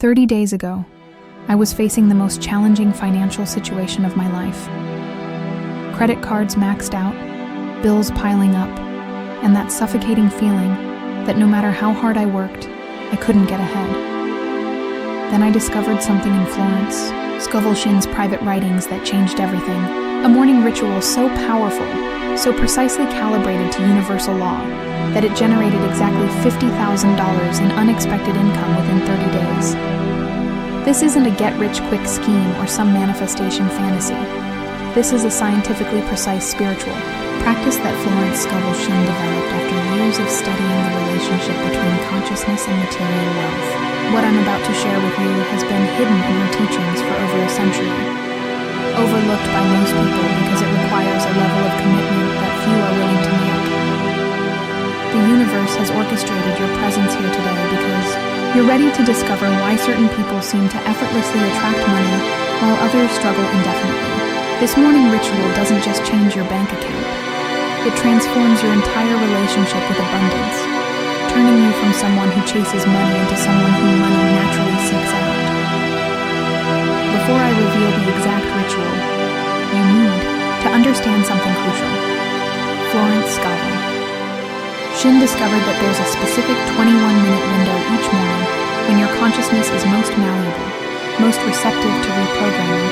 30 days ago, I was facing the most challenging financial situation of my life. Credit cards maxed out, bills piling up, and that suffocating feeling that no matter how hard I worked, I couldn't get ahead. Then I discovered something in Florence Scovel Shinn's private writings that changed everything. A morning ritual so powerful, so precisely calibrated to universal law, that it generated exactly $50,000 in unexpected income within 30 days. This isn't a get-rich-quick scheme or some manifestation fantasy. This is a scientifically precise spiritual practice that Florence Scovel Shinn developed after years of studying the relationship between consciousness and material wealth. What I'm about to share with you has been hidden in her teachings for over a century, overlooked by most people because it requires a level of commitment that few are willing to make. The universe has orchestrated your presence here today because you're ready to discover why certain people seem to effortlessly attract money while others struggle indefinitely. This morning ritual doesn't just change your bank account. It transforms your entire relationship with abundance, turning you from someone who chases money into someone who money naturally seeks out. Before I reveal the exact ritual, you need to understand something crucial. Florence Scovel Shinn discovered that there's a specific 21-minute window each morning when your consciousness is most malleable, most receptive to reprogramming,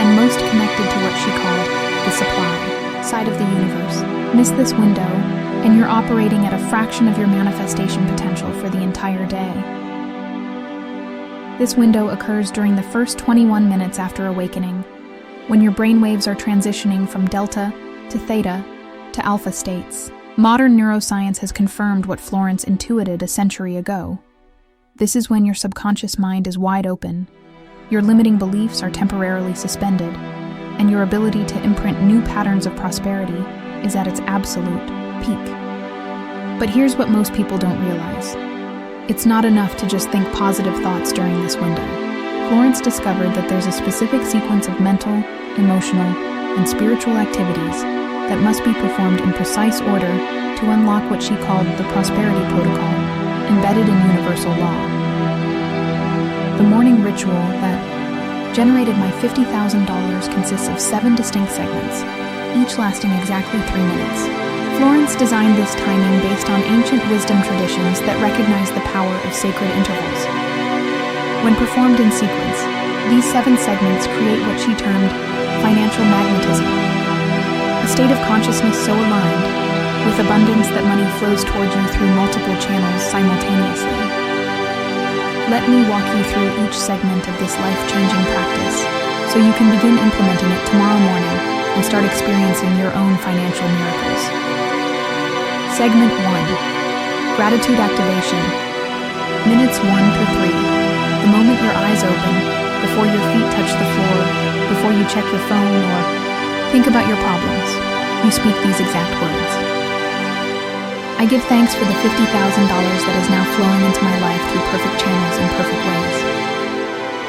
and most connected to what she called the supply side of the universe. Miss this window, and you're operating at a fraction of your manifestation potential for the entire day. This window occurs during the first 21 minutes after awakening, when your brainwaves are transitioning from delta to theta to alpha states. Modern neuroscience has confirmed what Florence intuited a century ago. This is when your subconscious mind is wide open, your limiting beliefs are temporarily suspended, and your ability to imprint new patterns of prosperity is at its absolute peak. But here's what most people don't realize. It's not enough to just think positive thoughts during this window. Florence discovered that there's a specific sequence of mental, emotional, and spiritual activities that must be performed in precise order to unlock what she called the prosperity protocol, embedded in universal law. The morning ritual that generated my $50,000 consists of 7 distinct segments, each lasting exactly 3 minutes. Florence designed this timing based on ancient wisdom traditions that recognize the power of sacred intervals. When performed in sequence, these 7 segments create what she termed financial magnetism, a state of consciousness so aligned with abundance that money flows toward you through multiple channels simultaneously. Let me walk you through each segment of this life-changing practice so you can begin implementing it tomorrow morning and start experiencing your own financial miracles. Segment 1. Gratitude Activation. Minutes 1 to 3. The moment your eyes open, before your feet touch the floor, before you check your phone or think about your problems, you speak these exact words. I give thanks for the $50,000 that is now flowing into my life through perfect channels and perfect ways.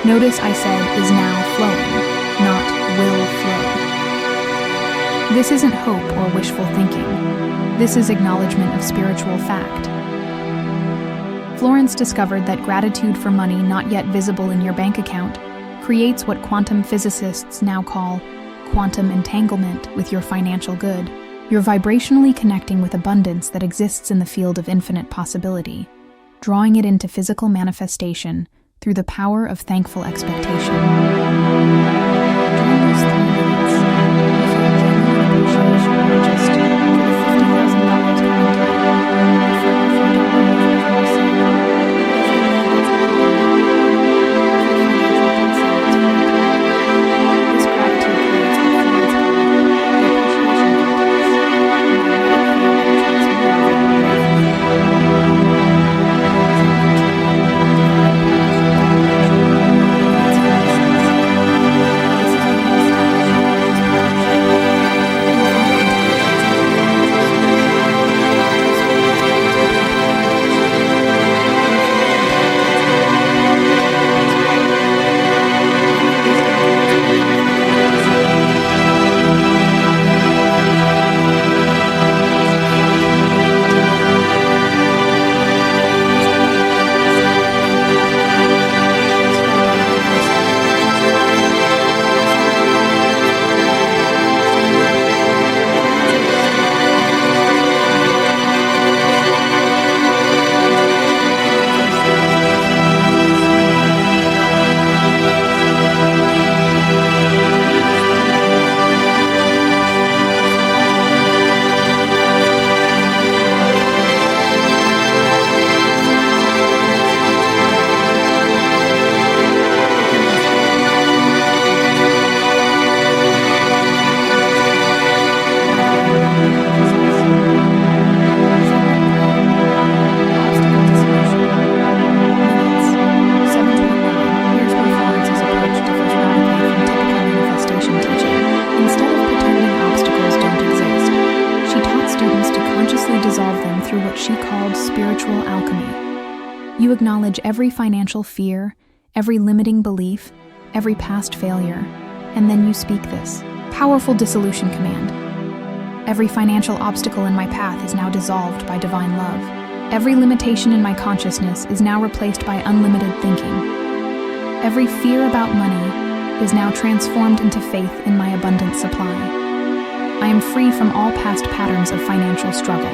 Notice I said is now flowing, not will flow. This isn't hope or wishful thinking. This is acknowledgement of spiritual fact. Florence discovered that gratitude for money not yet visible in your bank account creates what quantum physicists now call quantum entanglement with your financial good. You're vibrationally connecting with abundance that exists in the field of infinite possibility, drawing it into physical manifestation through the power of thankful expectation. During those 3 minutes, you feel genuine appreciation not just for the $50,000 coming to you, but for every dollar you've ever received, every man that's ever been there, every financial blessing that's coming to you. This gratitude creates what Florence called the appreciation vortex, a magnetic field that attracts more of what you're grateful for. This is when you establish your largest partnership, infinite spiritual alchemy. You acknowledge every financial fear, every limiting belief, every past failure, and then you speak this powerful dissolution command. Every financial obstacle in my path is now dissolved by divine love. Every limitation in my consciousness is now replaced by unlimited thinking. Every fear about money is now transformed into faith in my abundant supply. I am free from all past patterns of financial struggle.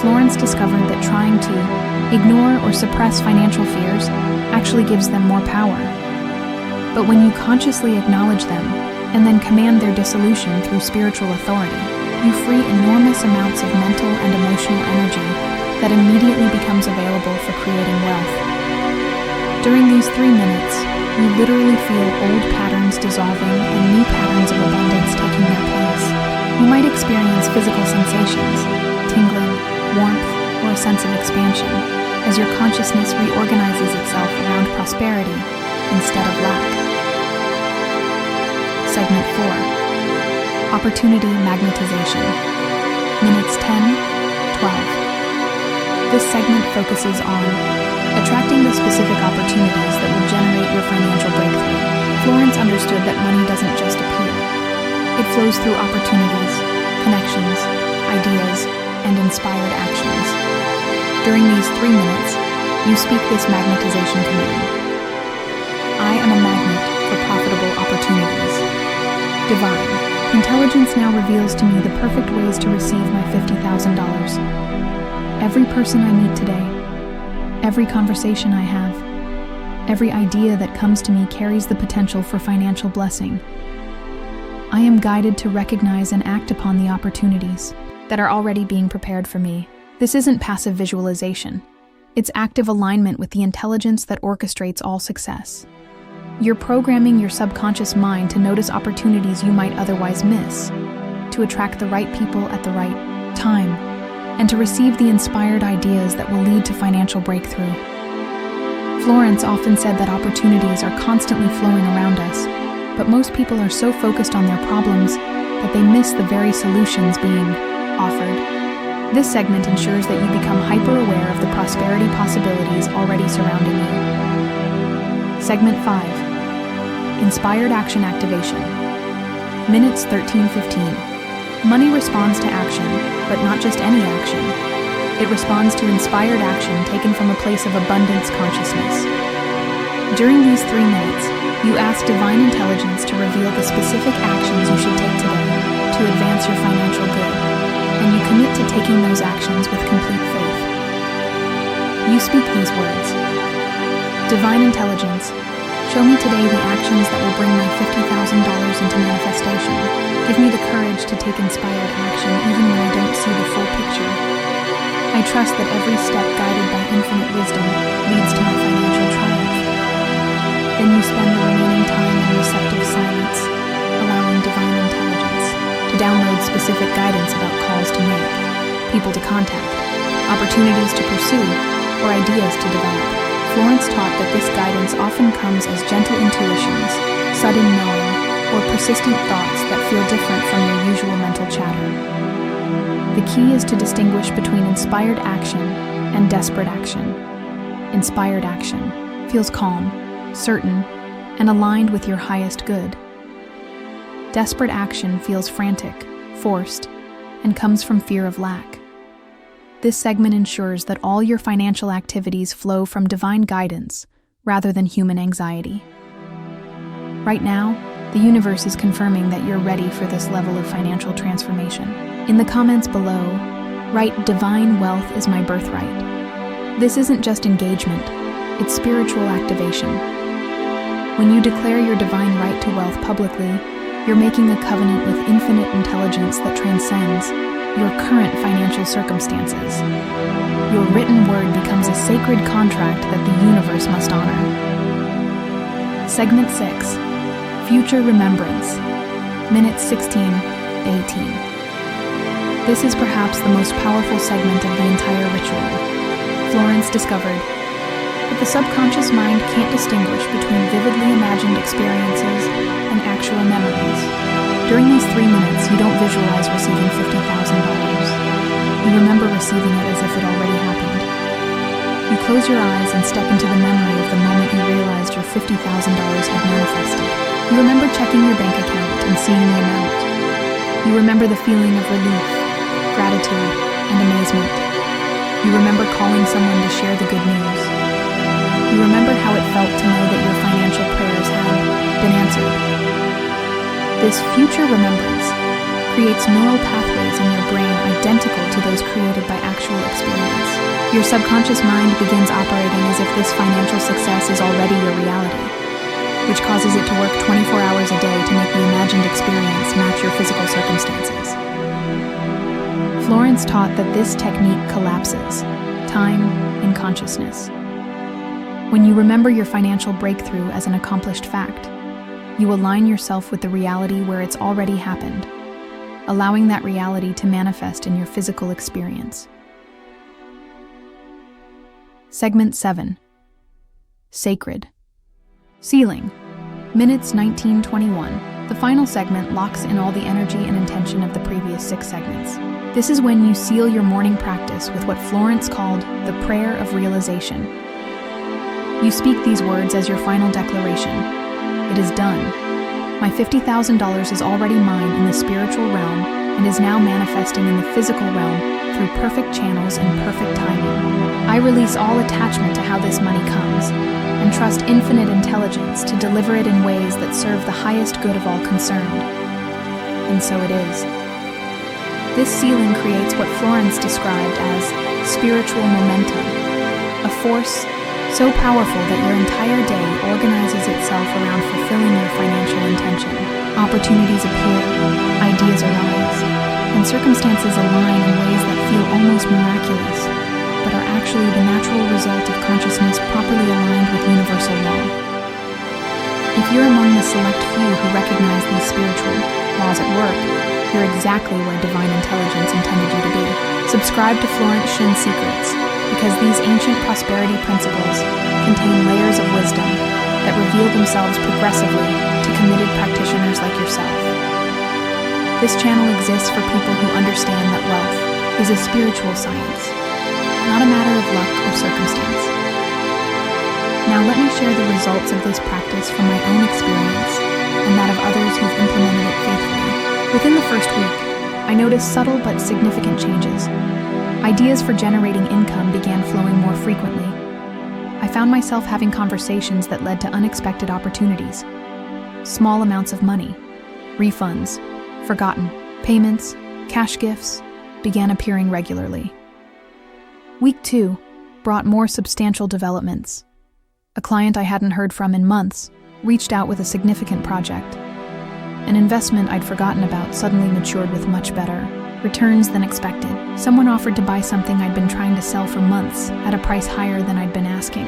Florence discovered that trying to ignore or suppress financial fears actually gives them more power. But when you consciously acknowledge them and then command their dissolution through spiritual authority, you free enormous amounts of mental and emotional energy that immediately becomes available for creating wealth. During these 3 minutes, you literally feel old patterns dissolving and new patterns of abundance taking their place. You might experience physical sensations, tingling, warmth, or a sense of expansion, as your consciousness reorganizes itself around prosperity instead of lack. Segment 4. Opportunity magnetization. Minutes 10-12. This segment focuses on attracting the specific opportunities that will generate your financial breakthrough. Florence understood that money doesn't just appear. It flows through opportunities, connections, ideas, and inspired actions. During these 3 minutes, you speak this magnetization command. I am a magnet for profitable opportunities. Divine. Intelligence now reveals to me the perfect ways to receive my $50,000. Every person I meet today, every conversation I have, every idea that comes to me carries the potential for financial blessing. I am guided to recognize and act upon the opportunities that are already being prepared for me. This isn't passive visualization. It's active alignment with the intelligence that orchestrates all success. You're programming your subconscious mind to notice opportunities you might otherwise miss, to attract the right people at the right time, and to receive the inspired ideas that will lead to financial breakthrough. Florence often said that opportunities are constantly flowing around us, but most people are so focused on their problems that they miss the very solutions being offered. This segment ensures that you become hyper-aware of the prosperity possibilities already surrounding you. Segment 5. Inspired action activation. Minutes 13-15. Money responds to action, but not just any action. It responds to inspired action taken from a place of abundance consciousness. During these 3 minutes, you ask divine intelligence to reveal the specific actions you should take today to advance your financial good, and you commit to taking those actions with complete faith. You speak these words. Divine intelligence, show me today the actions that will bring my $50,000 into manifestation. Give me the courage to take inspired action even when I don't see the full picture. I trust that every step guided by infinite wisdom leads to my financial triumph. Then you spend the remaining time in receptive silence, allowing divine intelligence to download specific guidance about calls to make, people to contact, opportunities to pursue, or ideas to develop. Florence taught that this guidance often comes as gentle intuitions, sudden knowing, or persistent thoughts that feel different from your usual mental chatter. The key is to distinguish between inspired action and desperate action. Inspired action feels calm, certain, and aligned with your highest good. Desperate action feels frantic, forced, and comes from fear of lack. This segment ensures that all your financial activities flow from divine guidance rather than human anxiety. Right now, the universe is confirming that you're ready for this level of financial transformation. In the comments below, write "Divine wealth is my birthright." This isn't just engagement, it's spiritual activation. When you declare your divine right to wealth publicly, you're making a covenant with infinite intelligence that transcends your current financial circumstances. Your written word becomes a sacred contract that the universe must honor. Segment 6. Future Remembrance. Minutes 16-18. This is perhaps the most powerful segment of the entire ritual. Florence discovered that the subconscious mind can't distinguish between vividly imagined experiences and actual memories. During these 3 minutes, you don't visualize receiving $50,000. You remember receiving it as if it already happened. You close your eyes and step into the memory of the moment you realized your $50,000 had manifested. You remember checking your bank account and seeing the amount. You remember the feeling of relief, gratitude, and amazement. You remember calling someone to share the good news. You remember how it felt to know that your financial prayers had been answered. This future remembrance creates neural pathways in your brain identical to those created by actual experience. Your subconscious mind begins operating as if this financial success is already your reality, which causes it to work 24 hours a day to make the imagined experience match your physical circumstances. Florence taught that this technique collapses time and consciousness. When you remember your financial breakthrough as an accomplished fact, you align yourself with the reality where it's already happened, allowing that reality to manifest in your physical experience. Segment 7. Sacred. Sealing. Minutes 19:21. The final segment locks in all the energy and intention of the previous 6 segments. This is when you seal your morning practice with what Florence called the prayer of realization. You speak these words as your final declaration. It is done. My $50,000 is already mine in the spiritual realm and is now manifesting in the physical realm through perfect channels and perfect timing. I release all attachment to how this money comes and trust infinite intelligence to deliver it in ways that serve the highest good of all concerned. And so it is. This sealing creates what Florence described as spiritual momentum, a force so powerful that your entire day organizes itself around fulfilling your financial intention. Opportunities appear, ideas arise, and circumstances align in ways that feel almost miraculous, but are actually the natural result of consciousness properly aligned with universal law. If you're among the select few who recognize these spiritual laws at work, you're exactly where divine intelligence intended you to be. Subscribe to Florence Shinn's Secrets, because these ancient prosperity principles contain layers of wisdom that reveal themselves progressively to committed practitioners like yourself. This channel exists for people who understand that wealth is a spiritual science, not a matter of luck or circumstance. Now let me share the results of this practice from my own experience and that of others who've implemented it faithfully. Within the first week, I noticed subtle but significant changes. Ideas for generating income began flowing more frequently. I found myself having conversations that led to unexpected opportunities. Small amounts of money, refunds, forgotten payments, cash gifts began appearing regularly. Week 2 brought more substantial developments. A client I hadn't heard from in months reached out with a significant project. An investment I'd forgotten about suddenly matured with much better returns than expected. Someone offered to buy something I'd been trying to sell for months at a price higher than I'd been asking.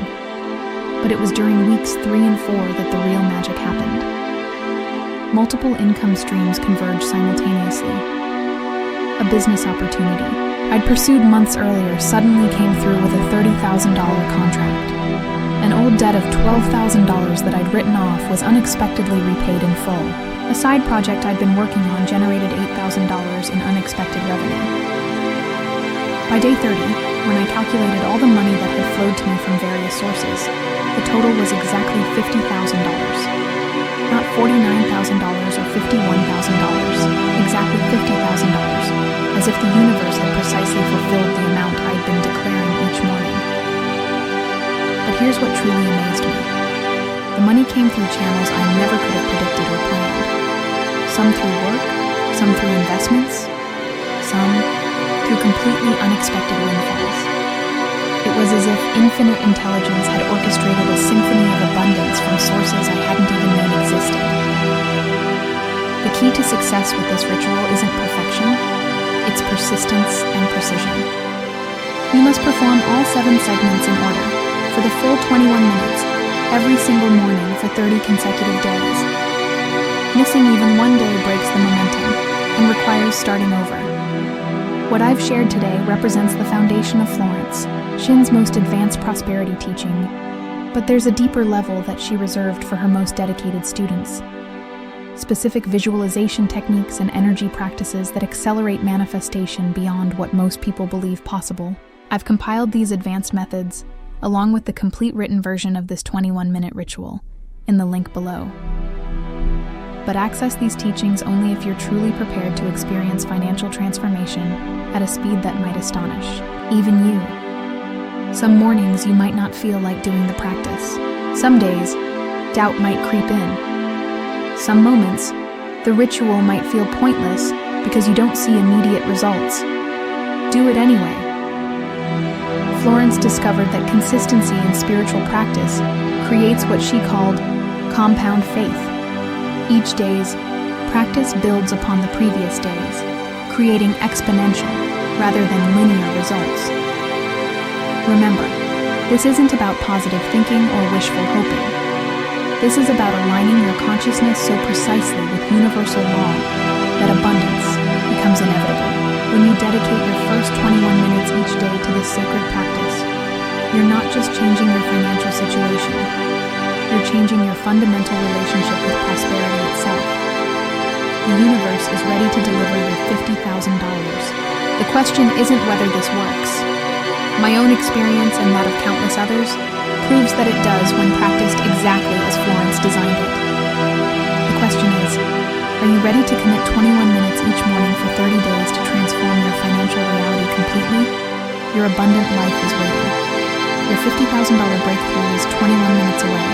But it was during weeks 3 and 4 that the real magic happened. Multiple income streams converged simultaneously. A business opportunity I'd pursued months earlier suddenly came through with a $30,000 contract. An old debt of $12,000 that I'd written off was unexpectedly repaid in full. A side project I'd been working on generated $8,000 in unexpected revenue. By day 30, when I calculated all the money that had flowed to me from various sources, the total was exactly $50,000. Not $49,000 or $51,000, exactly $50,000, as if the universe had precisely fulfilled the amount I'd been declaring each morning. But here's what truly amazed me. The money came through channels I never could have predicted or planned. Some through work, some through investments, some through completely unexpected windfalls. It was as if infinite intelligence had orchestrated a symphony of abundance from sources I hadn't even known existed. The key to success with this ritual isn't perfection, it's persistence and precision. You must perform all 7 segments in order, for the full 21 minutes, every single morning for 30 consecutive days. Missing even one day breaks the momentum and requires starting over. What I've shared today represents the foundation of Florence, Shinn's most advanced prosperity teaching, but there's a deeper level that she reserved for her most dedicated students. specific visualization techniques and energy practices that accelerate manifestation beyond what most people believe possible. I've compiled these advanced methods, along with the complete written version of this 21-minute ritual, in the link below. But access these teachings only if you're truly prepared to experience financial transformation at a speed that might astonish even you. Some mornings you might not feel like doing the practice. Some days, doubt might creep in. Some moments, the ritual might feel pointless because you don't see immediate results. Do it anyway. Florence discovered that consistency in spiritual practice creates what she called compound faith. Each day's practice builds upon the previous days, creating exponential rather than linear results. Remember, this isn't about positive thinking or wishful hoping. This is about aligning your consciousness so precisely with universal law that abundance becomes inevitable. When you dedicate your first 21 minutes each day to this sacred practice, you're not just changing your financial situation, you're changing your fundamental relationship with prosperity itself. The universe is ready to deliver your $50,000. The question isn't whether this works. My own experience and that of countless others proves that it does when practiced exactly as Florence designed it. The question is, are you ready to commit 21 minutes each morning for 30 days to transform your financial reality completely? Your abundant life is waiting. Your $50,000 breakthrough is 21 minutes away.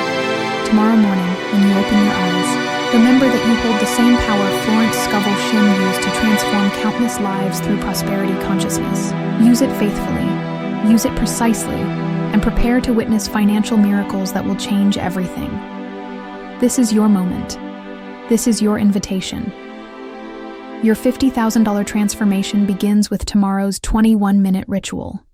Tomorrow morning, when you open your eyes, remember that you hold the same power Florence Scovel Shinn used to transform countless lives through prosperity consciousness. Use it faithfully, use it precisely, and prepare to witness financial miracles that will change everything. This is your moment. This is your invitation. Your $50,000 transformation begins with tomorrow's 21-minute ritual.